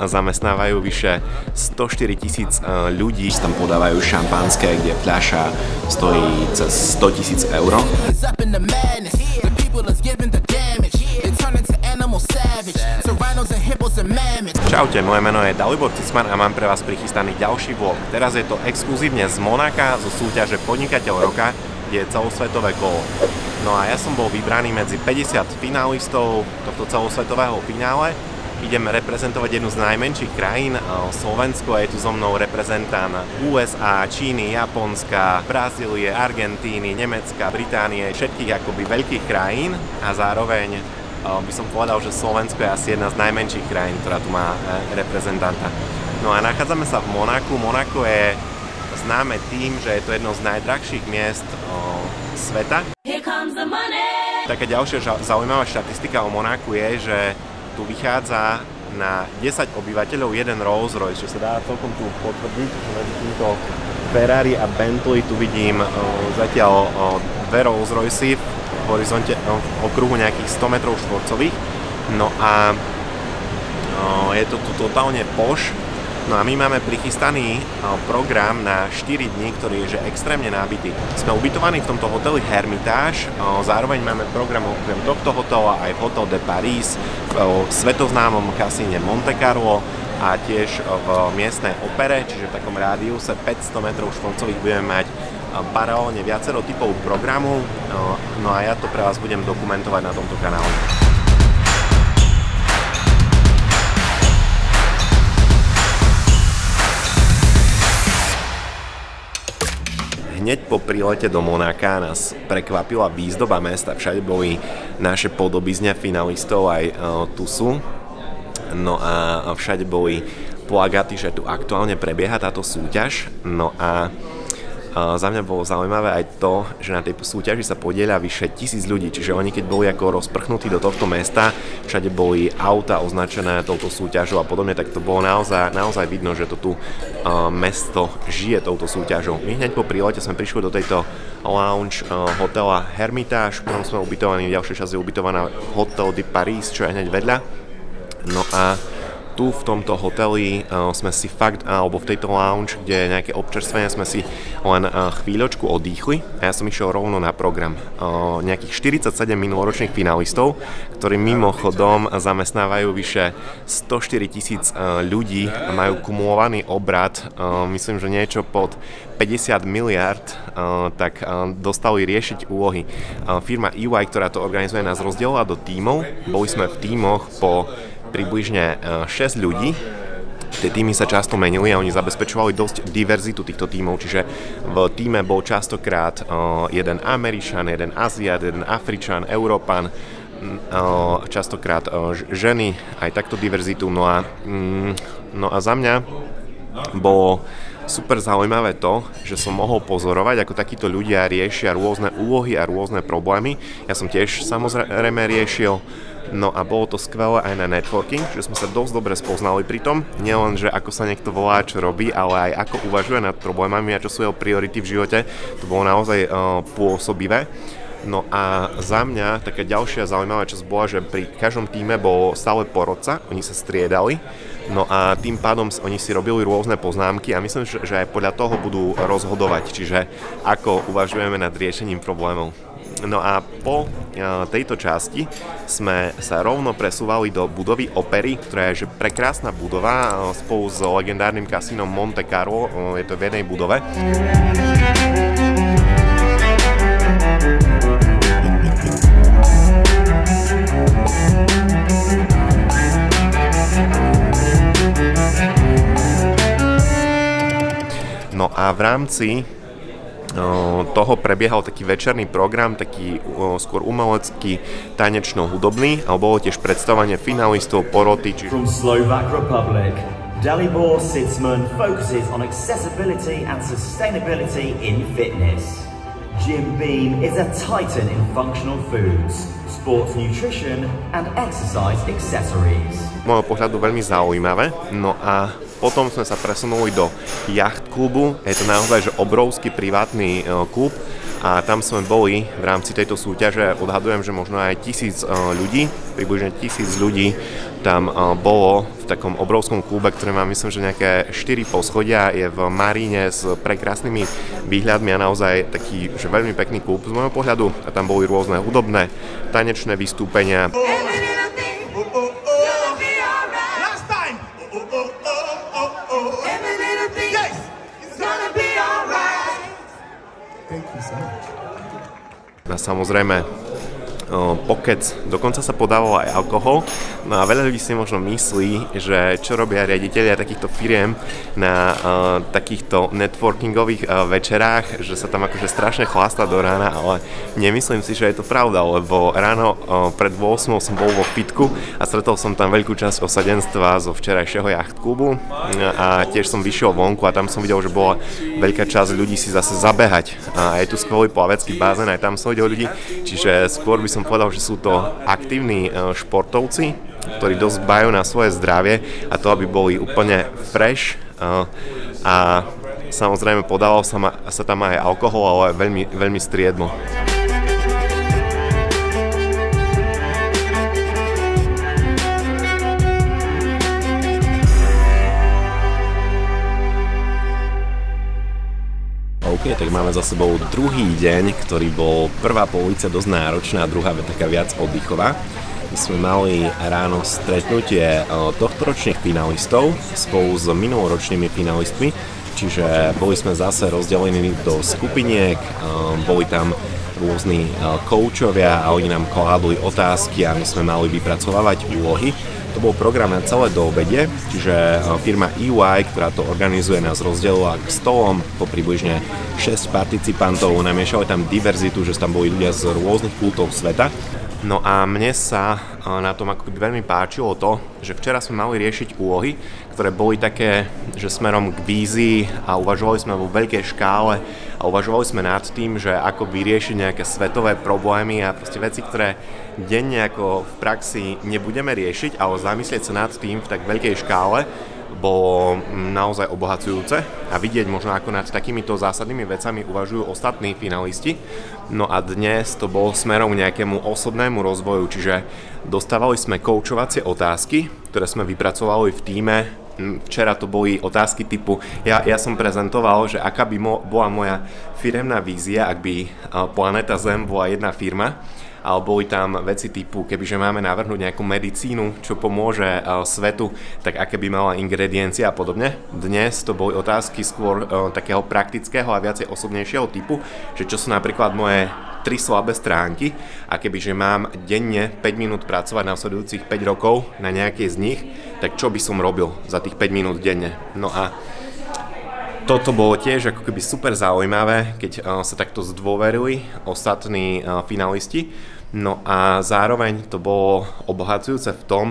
zamestnávajú vyše 104 000 ľudí. Tam podávajú šampanské, kde fľaša stojí cez 100 000 eur. Čaute, moje meno je Dalibor Cisman a mám pre vás prichystaný ďalší vlog. Teraz je to exkluzívne z Monaka zo súťaže Podnikateľ roka, kde je celosvetové kolo. No a ja som bol vybraný medzi 50 finálistov tohto celosvetového finále. Idem reprezentovať jednu z najmenších krajín, Slovensko, je tu so mnou reprezentant USA, Číny, Japonska, Brazílie, Argentíny, Nemecka, Británie, všetkých akoby veľkých krajín a zároveň by som povedal, že Slovensko je asi jedna z najmenších krajín, ktorá tu má reprezentanta. No a nachádzame sa v Monaku. Monako je známe tým, že je to jedno z najdrahších miest sveta. Taká ďalšia zaujímavá štatistika o Monaku je, že tu vychádza na 10 obyvateľov jeden Rolls Royce, čo sa dá celkom tu potvrdiť. Medzi týmto Ferrari a Bentley tu vidím zatiaľ dve Rolls Royce v horizonte v okruhu nejakých 100 metrov štvorcových. No a je to tu totálne poš. No a my máme prichystaný program na 4 dní, ktorý je že extrémne nabitý. Sme ubytovaní v tomto hoteli Hermitage, zároveň máme program okrem tohto hotela aj v Hotel de Paris, v svetovznámom kasíne Monte Carlo a tiež v miestnej opere, čiže v takom rádiuse 500 metrov štvorcových budeme mať paralelne viacero typov programu, no a ja to pre vás budem dokumentovať na tomto kanále. Hneď po prilete do Monaka nás prekvapila výzdoba mesta, všade boli naše podobizne finalistov, aj tu sú. No a všade boli plagáty, že tu aktuálne prebieha táto súťaž. No a za mňa bolo zaujímavé aj to, že na tej súťaži sa podieľa vyše 1000 ľudí, čiže oni keď boli ako rozprchnutí do tohto mesta, všade boli auta označené touto súťažou a podobne, tak to bolo naozaj vidno, že to tu mesto žije touto súťažou. My hneď po prílete sme prišli do tejto lounge hotela Hermitage, v ktorom sme ubytovaní, ďalšia časť je ubytovaná Hotel de Paris, čo je hneď vedľa. No a tu v tomto hoteli sme si fakt, alebo v tejto lounge, kde je nejaké občerstvenie, sme si len chvíľočku odýchli a ja som išiel rovno na program. Nejakých 47 minuloročných finalistov, ktorí mimochodom zamestnávajú vyše 104 000 ľudí a majú kumulovaný obrat, myslím, že niečo pod 50 miliard, tak dostali riešiť úlohy. Firma EY, ktorá to organizuje, nás rozdelila do tímov. Boli sme v tímoch po približne 6 ľudí. Tie týmy sa často menili a oni zabezpečovali dosť diverzitu týchto tímov, čiže v tíme bol častokrát jeden Američan, jeden Aziat, jeden Afričan, Európan, častokrát ženy, aj takto diverzitu. No a za mňa bolo super zaujímavé to, že som mohol pozorovať, ako takíto ľudia riešia rôzne úlohy a rôzne problémy. Ja som tiež samozrejme riešil. No a bolo to skvelé aj na networking, že sme sa dosť dobre spoznali pri tom. Nielen, že ako sa niekto volá, čo robí, ale aj ako uvažuje nad problémami a čo sú jeho priority v živote. To bolo naozaj pôsobivé. No a za mňa taká ďalšia zaujímavá časť bola, že pri každom týme bol stále porodca, oni sa striedali. No a tým pádom oni si robili rôzne poznámky a myslím, že aj podľa toho budú rozhodovať, čiže ako uvažujeme nad riešením problémov. No a po tejto časti sme sa rovno presúvali do budovy opery, ktorá je že prekrásna budova spolu s legendárnym kasínom Monte Carlo, je to v jednej budove. No a v rámci toho prebiehal taký večerný program, taký skôr umelecký, tanečno-hudobný, ale bolo tiež predstavenie finalistov poroty. From Slovak Republic, Dalibor Cisman focuses on accessibility and sustainability in fitness. Jim Beam is a titan in functional foods, sports nutrition and exercise accessories. Z môjho pohľadu veľmi zaujímavé. No a potom sme sa presunuli do jacht klubu. Je to naozaj že obrovský privátny klub a tam sme boli v rámci tejto súťaže, odhadujem, že možno aj 1000 ľudí, približne 1000 ľudí tam bolo v takom obrovskom klube, ktoré má myslím, že nejaké 4 poschodia, je v Maríne s prekrásnymi výhľadmi a naozaj taký, že veľmi pekný klub z môjho pohľadu a tam boli rôzne hudobné, tanečné vystúpenia. A samozrejme pokec, dokonca sa podával aj alkohol, no a veľa ľudí si možno myslí, že čo robia riaditelia takýchto firiem na takýchto networkingových večerách, že sa tam akože strašne chlastá do rána, ale nemyslím si, že je to pravda, lebo ráno pred 8 som bol vo fitku a stretol som tam veľkú časť osadenstva zo včerajšieho jachtklubu a tiež som vyšiel vonku a tam som videl, že bola veľká časť ľudí si zase zabehať a je tu skvelý plavecký bazén, aj tam som videl ľudí, čiže skôr by som povedal, že sú to aktívni športovci, ktorí dosť dbajú na svoje zdravie a to, aby boli úplne fresh a samozrejme podával sa tam aj alkohol, ale veľmi, veľmi striedmo. Tak máme za sebou druhý deň, ktorý bol prvá polovica dosť náročná, druhá taká viac oddychová. My sme mali ráno stretnutie tohtoročných finalistov spolu s minuloročnými finalistmi, čiže boli sme zase rozdelení do skupiniek, boli tam rôzni koučovia a oni nám kládli otázky a my sme mali vypracovávať úlohy. To bol program na celé do obede, čiže firma EY, ktorá to organizuje, nás rozdelila k stolom po približne 6 participantov, namiešali tam diverzitu, že tam boli ľudia z rôznych kultov sveta. No a mne sa na tom ako veľmi páčilo to, že včera sme mali riešiť úlohy, ktoré boli také, že smerom k vízii a uvažovali sme vo veľkej škále a uvažovali sme nad tým, že ako vyriešiť nejaké svetové problémy a proste veci, ktoré denne ako v praxi nebudeme riešiť, ale zamyslieť sa nad tým v tak veľkej škále bolo naozaj obohacujúce a vidieť možno ako nad takýmito zásadnými vecami uvažujú ostatní finalisti. No a dnes to bolo smerom k nejakému osobnému rozvoju, čiže dostávali sme koučovacie otázky, ktoré sme vypracovali v tíme. Včera to boli otázky typu, ja som prezentoval, že aká by bola moja firemná vízia, ak by planéta Zem bola jedna firma. Ale boli tam veci typu, kebyže máme navrhnúť nejakú medicínu, čo pomôže svetu, tak aké by mala ingrediencie a podobne. Dnes to boli otázky skôr takého praktického a viacej osobnejšieho typu, že čo sú napríklad moje 3 slabé stránky a kebyže mám denne 5 minút pracovať na nasledujúcich 5 rokov na nejakej z nich, tak čo by som robil za tých 5 minút denne. No a toto bolo tiež ako keby super zaujímavé, keď sa takto zdôverili ostatní finalisti. No a zároveň to bolo obohacujúce v tom,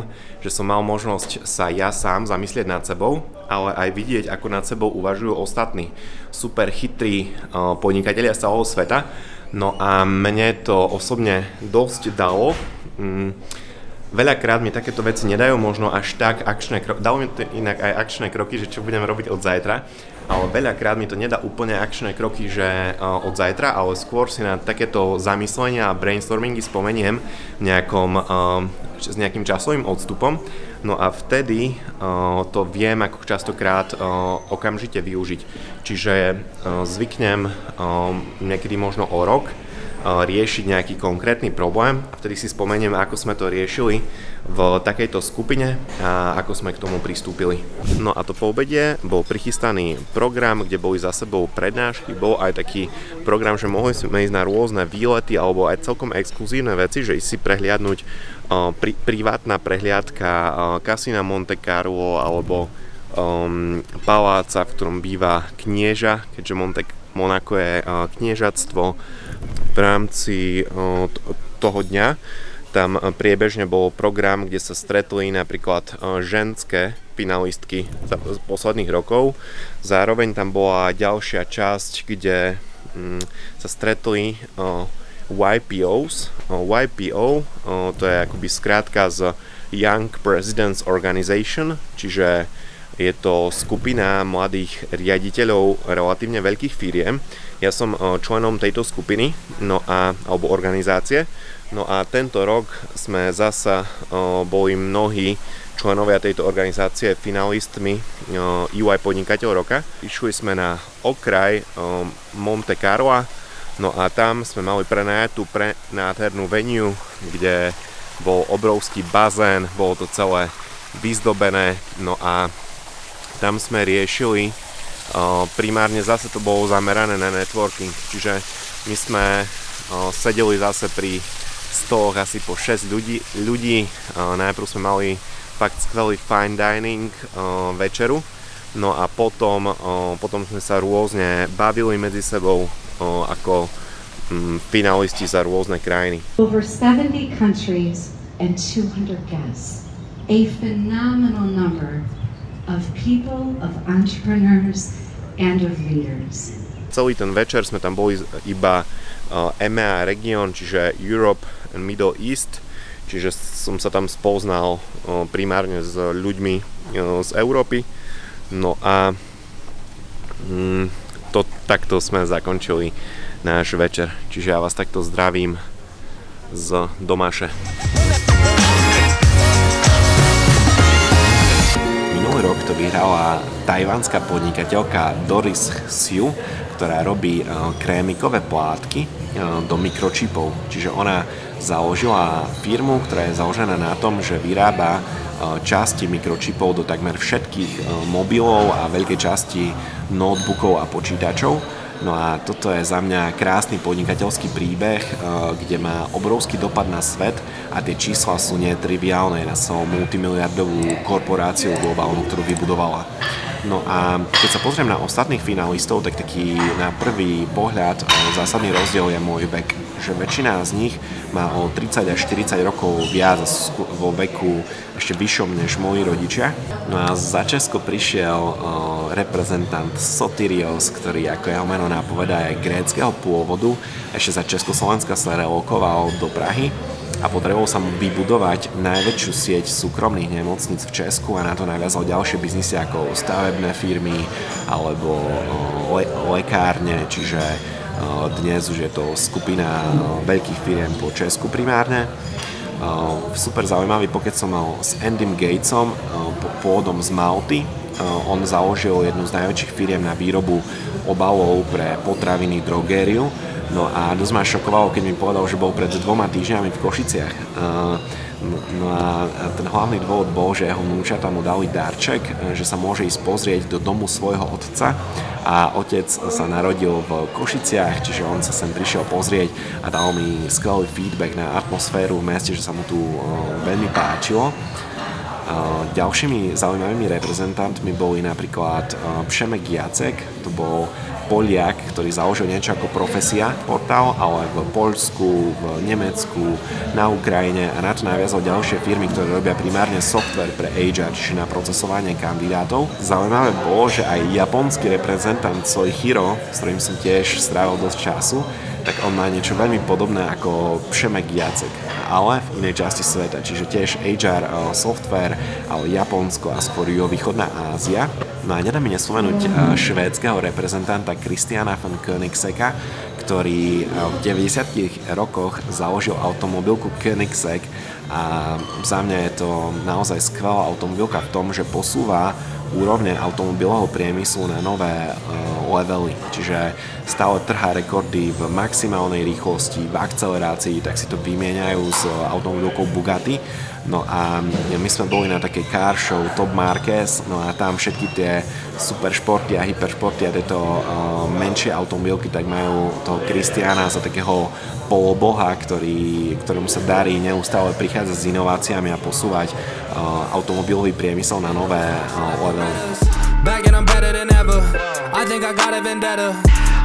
že som mal možnosť sa ja sám zamyslieť nad sebou, ale aj vidieť, ako nad sebou uvažujú ostatní super chytrí podnikatelia z celého sveta. No a mne to osobne dosť dalo. Veľakrát mi takéto veci nedajú možno až tak akčné kroky, dalo mi to inak aj akčné kroky, že čo budem robiť od zajtra, ale veľakrát mi to nedá úplne akčné kroky, že od zajtra, ale skôr si na takéto zamyslenia a brainstormingy spomeniem s nejakým časovým odstupom, no a vtedy to viem ako častokrát okamžite využiť. Čiže zvyknem niekedy možno o rok riešiť nejaký konkrétny problém a vtedy si spomeniem, ako sme to riešili v takejto skupine a ako sme k tomu pristúpili. No a to po obede bol prichystaný program, kde boli za sebou prednášky, bol aj taký program, že mohli sme ísť na rôzne výlety alebo aj celkom exkluzívne veci, že ísť si prehliadnúť privátna prehliadka Casina Monte Carlo alebo paláca, v ktorom býva knieža, keďže Monako je kniežatstvo. V rámci toho dňa tam priebežne bol program, kde sa stretli napríklad ženské finalistky z posledných rokov. Zároveň tam bola ďalšia časť, kde sa stretli YPOs. YPO to je akoby skrátka z Young Presidents Organization, čiže Je to skupina mladých riaditeľov relatívne veľkých firiem. Ja som členom tejto skupiny, alebo organizácie. No a tento rok sme zasa boli mnohí členovia tejto organizácie finalistmi EY Podnikateľ roka. Išli sme na okraj Monte Carla, no a tam sme mali prenajať tú nádhernú venue, kde bol obrovský bazén, bolo to celé vyzdobené, no a tam sme riešili, primárne zase to bolo zamerané na networking, čiže my sme sedeli zase pri stoloch asi po 6 ľudí. Najprv sme mali fakt skvelý fine dining večeru, no a potom sme sa rôzne bavili medzi sebou ako finalisti za rôzne krajiny. Over 70 countries and 200 guests. A phenomenal number of people, of entrepreneurs and of leaders. Celý ten večer sme tam boli iba EMEA region, čiže Europe and Middle East, čiže som sa tam spoznal primárne s ľuďmi z Európy. No a takto sme zakončili náš večer. Čiže ja vás takto zdravím z Domaše. Minulý rok to vyhrala tajvanská podnikateľka Doris Hsiu, ktorá robí krémikové plátky do mikročipov. Čiže ona založila firmu, ktorá je založená na tom, že vyrába časti mikročipov do takmer všetkých mobilov a veľkej časti notebookov a počítačov. No a toto je za mňa krásny podnikateľský príbeh, kde má obrovský dopad na svet a tie čísla sú netriviálne na celú multimiliardovú korporáciu globálnu, ktorú vybudovala. No a keď sa pozriem na ostatných finalistov, tak taký na prvý pohľad zásadný rozdiel je môj vek. Že väčšina z nich má o 30 až 40 rokov viac vo veku ešte vyššom než moji rodičia. No a za Česko prišiel reprezentant Sotirios, ktorý, ako jeho meno napovedá, je gréckeho pôvodu. Ešte za Československa sa relokoval do Prahy a potreboval sa mu vybudovať najväčšiu sieť súkromných nemocníc v Česku a na to naviazal ďalšie biznisy ako stavebné firmy alebo lekárne, čiže dnes už je to skupina veľkých firiem po Česku primárne. Super zaujímavý pokec som mal s Andym Gatesom, pôvodom z Malty. On založil jednu z najväčších firiem na výrobu obalov pre potraviny, drogériu. No a dosť ma šokovalo, keď mi povedal, že bol pred 2 týždňami v Košiciach. No a ten hlavný dôvod bol, že jeho vnúčata mu dali darček, že sa môže ísť pozrieť do domu svojho otca a otec sa narodil v Košiciach, čiže on sa sem prišiel pozrieť a dal mi skvelý feedback na atmosféru v meste, že sa mu tu veľmi páčilo. Ďalšími zaujímavými reprezentantmi boli napríklad Przemek Jacek, to bol Poliak, ktorý založil niečo ako Profesia portál, ale v Poľsku, v Nemecku, na Ukrajine a na to naviazal ďalšie firmy, ktoré robia primárne software pre HR, čiže na procesovanie kandidátov. Zaujímavé bolo, že aj japonský reprezentant Soichiro, s ktorým som tiež strávil dosť času, tak on má niečo veľmi podobné ako Przemek Jacek, ale v inej časti sveta, čiže tiež HR software, ale Japonsko a skôr juhovýchodná Ázia. No a nedá mi nespomenúť švédskeho reprezentanta Christiana von Koenigsegga, ktorý v 90. rokoch založil automobilku Koenigsegg a za mňa je to naozaj skvelá automobilka v tom, že posúva úrovne automobilového priemyslu na nové levely, čiže stále trhá rekordy v maximálnej rýchlosti, v akcelerácii, tak si to vymieňajú s automobilkou Bugatti. No a my sme boli na takej car show Top Marques, no a tam všetky tie super športy a hyperšporty a tieto menšie automobilky tak majú toho Christiana za takého poloboha, ktorému sa darí neustále prichádzať s inováciami a posúvať automobilový priemysel na nové levely. Back and I'm better than ever. I think I got a vendetta.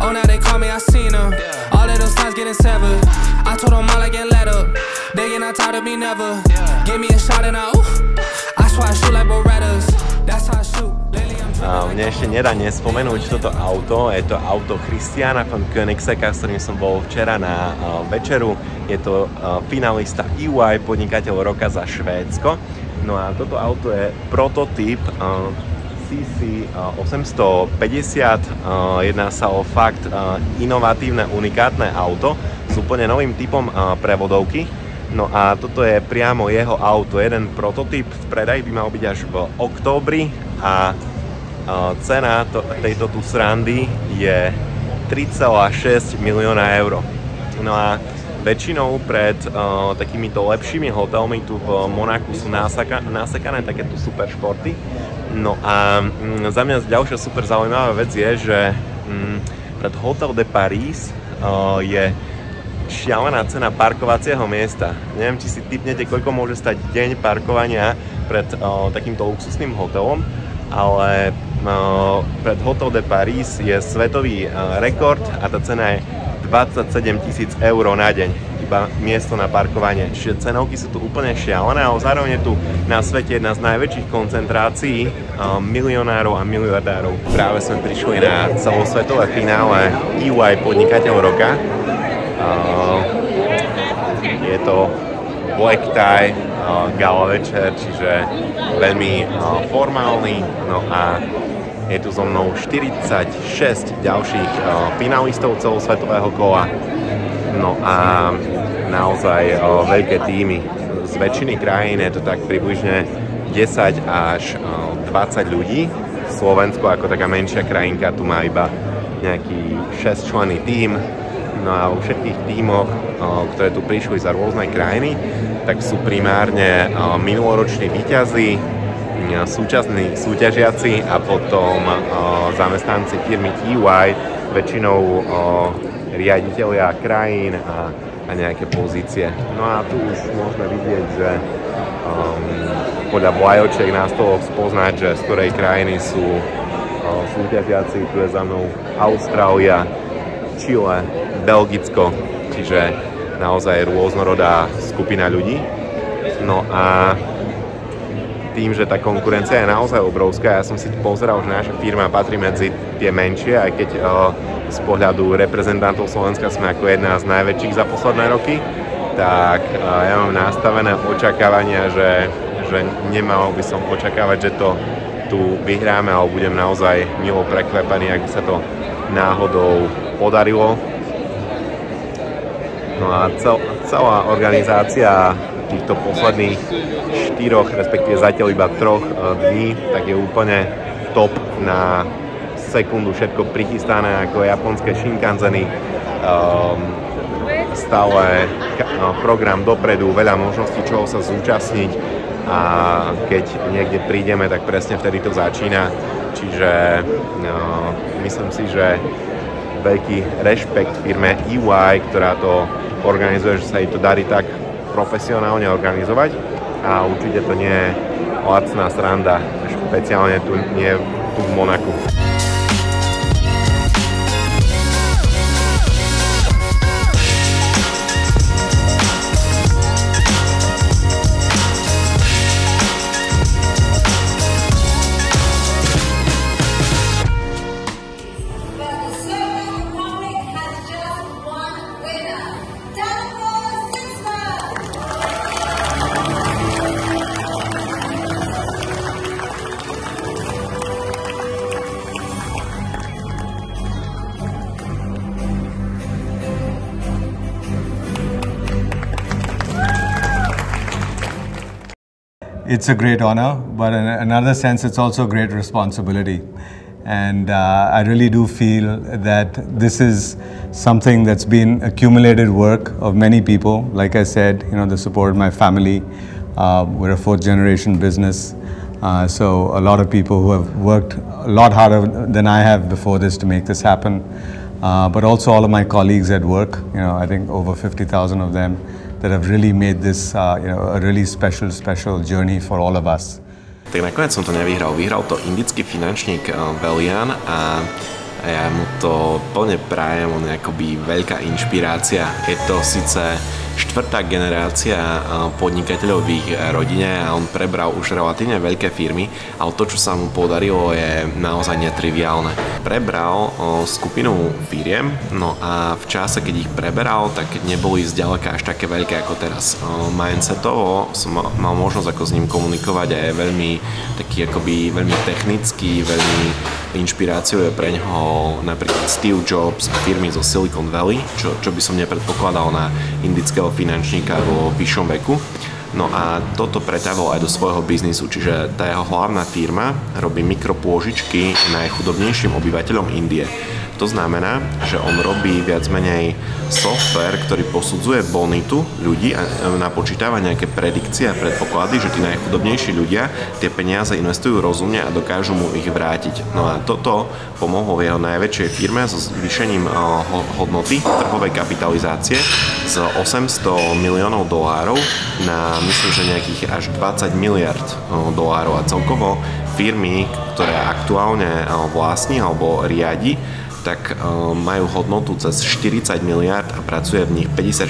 Oh, now they call me, I seen them. All of those times getting severed. I told them all I get let up. They get not tired of me never. Give me a shot and I swear I shoot like Berettas. That's how I shoot. Mne ešte nedá nespomenúť toto auto. Je to auto Christiana von Koenigsegga, s ktorým som bol včera na večeru. Je to finalista EY Podnikateľ roka za Švédsko. No a toto auto je prototyp CC 850. Jedná sa o fakt inovatívne, unikátne auto s úplne novým typom prevodovky. No a toto je priamo jeho auto. Jeden prototyp v predaji by mal byť až v októbri a cena tejto tu srandy je 3,6 milióna eur. No a väčšinou pred takýmito lepšími hotelmi tu v Monaku sú nasekané takéto super športy. No a za mňa ďalšia super zaujímavá vec je, že pred Hotel de Paris je šialená cena parkovacieho miesta. Neviem, či si tipnete, koľko môže stať deň parkovania pred takýmto luxusným hotelom, ale pred Hotel de Paris je svetový rekord a tá cena je 27 000 eur na deň. Iba miesto na parkovanie. Čiže cenovky sú tu úplne šialené, ale zároveň je tu na svete jedna z najväčších koncentrácií milionárov a miliardárov. Práve sme prišli na celosvetové finále EY Podnikateľ roka. Je to black tie gala večer, čiže veľmi formálny. No a je tu so mnou 46 ďalších finalistov celosvetového kola. No a naozaj veľké týmy. Z väčšiny krajín je to tak približne 10 až 20 ľudí. Slovensko ako taká menšia krajinka tu má iba nejaký 6-členný tím. No a vo všetkých tímoch, ktoré tu prišli za rôzne krajiny, tak sú primárne minuloroční víťazi, súčasní súťažiaci a potom zamestnanci firmy EY, väčšinou riaditelia krajín a nejaké pozície. No a tu už môžeme vidieť, že podľa vlajočiek na stoloch spoznať, že z ktorej krajiny sú súťažiaci. Tu je za mnou Austrália, Chile, Belgicko, čiže naozaj rôznorodá skupina ľudí. No a tým, že tá konkurencia je naozaj obrovská, ja som si pozeral, že naša firma patrí medzi tie menšie, aj keď z pohľadu reprezentantov Slovenska sme ako jedna z najväčších za posledné roky, tak ja mám nastavené očakávania, že nemal by som očakávať, že to tu vyhráme, ale budem naozaj milo prekvapený, ak by sa to náhodou podarilo. No a celá organizácia týchto posledných 4, respektíve zatiaľ iba 3 dní, tak je úplne top, na sekundu všetko prichystané ako japonské Shinkanzeny, stále program dopredu, veľa možností, čoho sa zúčastniť a keď niekde prídeme, tak presne vtedy to začína, čiže myslím si, že veľký rešpekt firme EY, ktorá to organizuje, že sa jej to darí tak profesionálne organizovať a určite to nie je lacná sranda, špeciálne tu nie tu v Monaku. It's a great honor, but in another sense, it's also a great responsibility. And I really do feel that this is something that's been accumulated work of many people. Like I said, you know, the support of my family. We're a 4th generation business. So a lot of people who have worked a lot harder than I have before this to make this happen. But also all of my colleagues at work, you know, I think over 50,000 of them, that have really made this you know, a really special journey for all of us. Tak nakoniec som to nevyhral. Vyhral to indický finančník Velian a ja mu to plne prajem, on je akoby veľká inšpirácia. Je to síce štvrtá generácia podnikateľov v ich rodine a on prebral už relatívne veľké firmy, ale to, čo sa mu podarilo, je naozaj netriviálne. Prebral skupinu firiem, no a v čase, keď ich preberal, tak neboli zďaleka až také veľké ako teraz. Mindsetovo som mal možnosť ako s ním komunikovať a je veľmi taký akoby veľmi technický, veľmi inšpiráciou je pre ňoho napríklad Steve Jobs a firmy zo Silicon Valley, čo by som nepredpokladal na indického finančníka vo vyššom veku. No a toto pretavil aj do svojho biznisu, čiže tá jeho hlavná firma robí mikropôžičky najchudobnejším obyvateľom Indie. To znamená, že on robí viac menej software, ktorý posudzuje bonitu ľudí a napočítava nejaké predikcie a predpoklady, že tí najchudobnejší ľudia tie peniaze investujú rozumne a dokážu mu ich vrátiť. No a toto pomohlo jeho najväčšej firme so zvýšením hodnoty trhovej kapitalizácie z $800 miliónov na myslím, že nejakých až 20 miliard dolárov a celkovo firmy, ktoré aktuálne vlastní alebo riadi, tak majú hodnotu cez 40 miliard a pracuje v nich 54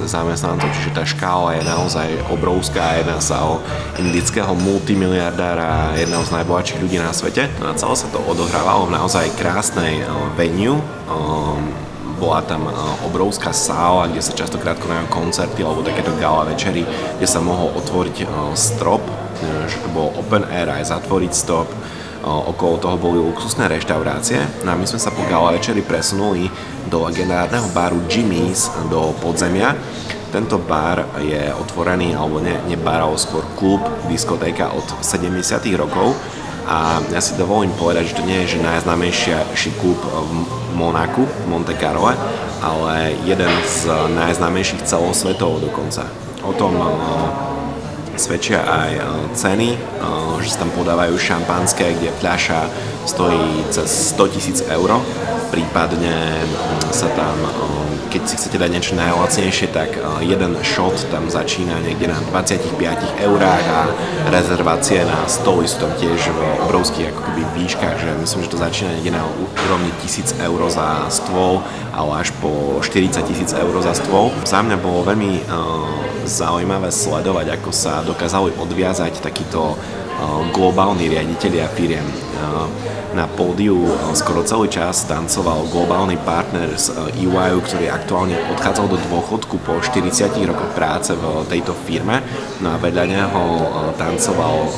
000 zamestnancov, čiže tá škála je naozaj obrovská, jedná sa o indického multimiliardára, jedného z najbohatších ľudí na svete. No a celé sa to odohrávalo v naozaj krásnej venue, bola tam obrovská sála, kde sa častokrát konajú koncerty alebo takéto gala večery, kde sa mohol otvoriť strop, že to bol open air aj zatvoriť strop. Okolo toho boli luxusné reštaurácie. No a my sme sa po gala večeri presunuli do legendárneho baru Jimmy's do podzemia. Tento bar je otvorený, alebo nie bar, ale skôr klub, diskotéka od 70. rokov. A ja si dovolím povedať, že to nie je že najznámejší klub v Monaku, v Monte Carlo, ale jeden z najznámejších celosvetov dokonca. O tom svedčia aj ceny, že sa tam podávajú šampanské, kde fľaša stojí cez 100 000 eur. Prípadne sa tam, keď si chcete dať niečo najlacnejšie, tak jeden shot tam začína niekde na 25 eurách a rezervácie na stoly sú tam tiež v obrovských ako keby výškach, že myslím, že to začína niekde na úrovni 1000 eur za stôl, ale až po 40 000 eur za stôl. Za mňa bolo veľmi zaujímavé sledovať, ako sa dokázali odviazať takíto globálni riaditelia firiem. Na pódiu skoro celý čas tancoval globálny partner z EY, ktorý aktuálne odchádzal do dôchodku po 40 rokoch práce v tejto firme. No a vedľa neho tancoval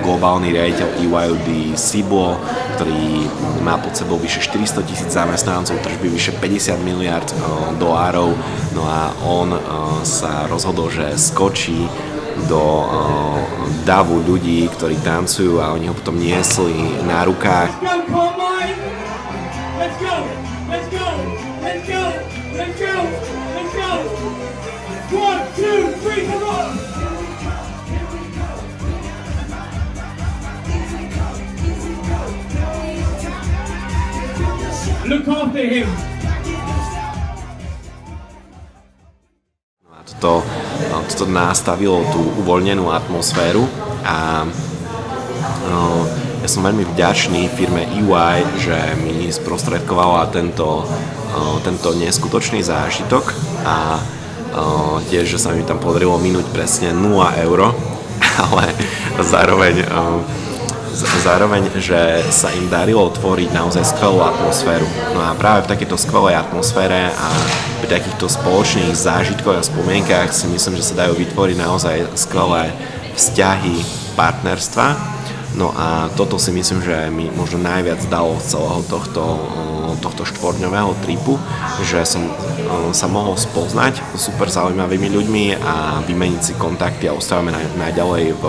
globálny riaditeľ EY Sibuo, ktorý má pod sebou vyše 400 000 zamestnancov, tržby vyše 50 miliard dolárov. No a on sa rozhodol, že skočí do davu ľudí, ktorí tancujú a oni ho potom niesli na rukách. Look after him. Toto nastavilo tú uvoľnenú atmosféru a ja som veľmi vďačný firme EY, že mi sprostredkovala tento neskutočný zážitok a tiež, že sa mi tam podarilo minúť presne 0 eur, ale zároveň, že sa im darilo tvoriť naozaj skvelú atmosféru. No a práve v takejto skvelej atmosfére a pri takýchto spoločných zážitkoch a spomienkách si myslím, že sa dajú vytvoriť naozaj skvelé vzťahy, partnerstva. No a toto si myslím, že mi možno najviac dalo z celého tohto štvorňového tripu, že som sa mohol spoznať s super zaujímavými ľuďmi a vymeniť si kontakty a ostávame naďalej v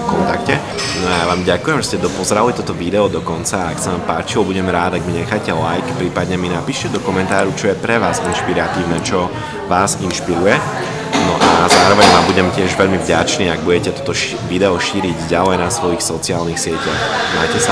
kontakte. No a ja vám ďakujem, že ste dopozerali toto video do konca. Ak sa vám páčilo, budem rád, ak mi necháte like, prípadne mi napíšte do komentáru, čo je pre vás inšpiratívne, čo vás inšpiruje. No a zároveň vám budem tiež veľmi vďačný, ak budete toto video šíriť ďalej na svojich sociálnych sieťach. Majte sa.